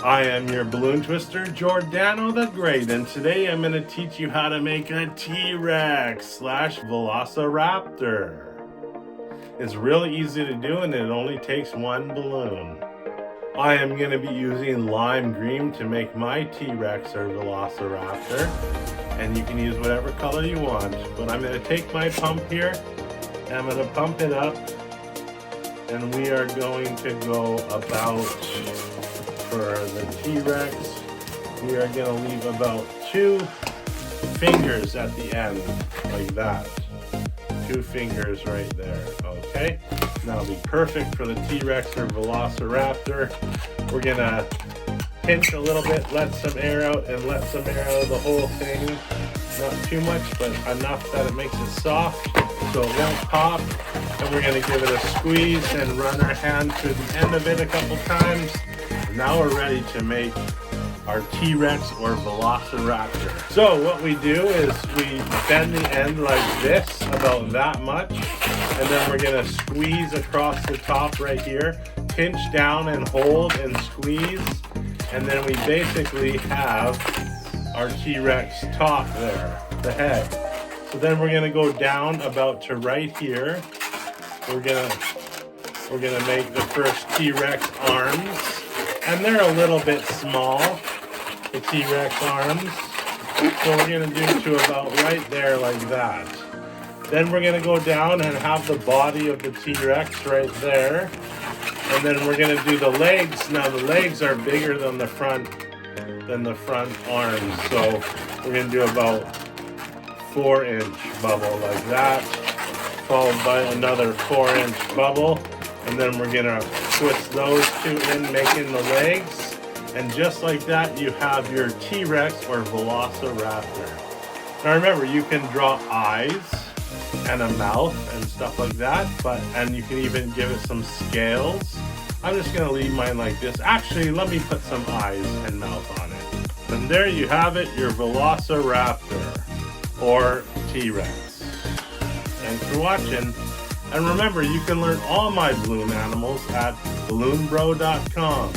I am your balloon twister, Giordano the Great, and today I'm going to teach you how to make a T-Rex slash Velociraptor. It's really easy to do and it only takes one balloon. I am going to be using lime green to make my T-Rex or Velociraptor, and you can use whatever color you want. But I'm going to take my pump here, and I'm going to pump it up, and we are going to go about, for the T-Rex, we are going to leave about 2 fingers at the end, like that. 2 fingers right there, okay? That'll be perfect for the T-Rex or Velociraptor. We're gonna pinch a little bit, let some air out, and let some air out of the whole thing. Not too much, but enough that it makes it soft, so it won't pop. And we're gonna give it a squeeze and run our hand through the end of it a couple times. Now we're ready to make our T-Rex or Velociraptor. So what we do is we bend the end like this, about that much, and then we're gonna squeeze across the top right here, pinch down and hold and squeeze, and then we basically have our T-Rex top there, the head. So then we're gonna go down about to right here. We're gonna make the first T-Rex arms, and they're a little bit small, the T-Rex arms. So we're gonna do to about right there like that. Then we're gonna go down and have the body of the T-Rex right there. And then we're gonna do the legs. Now the legs are bigger than the front arms. So we're gonna do about 4-inch bubble like that, followed by another 4-inch bubble. And then we're gonna twist those 2 in, making the legs. And just like that, you have your T-Rex or Velociraptor. Now remember, you can draw eyes and a mouth and stuff like that, and you can even give it some scales. I'm just gonna leave mine like this. Actually, let me put some eyes and mouth on it. And there you have it, your Velociraptor or T-Rex. Thanks for watching. And remember, you can learn all my balloon animals at balloonbro.com.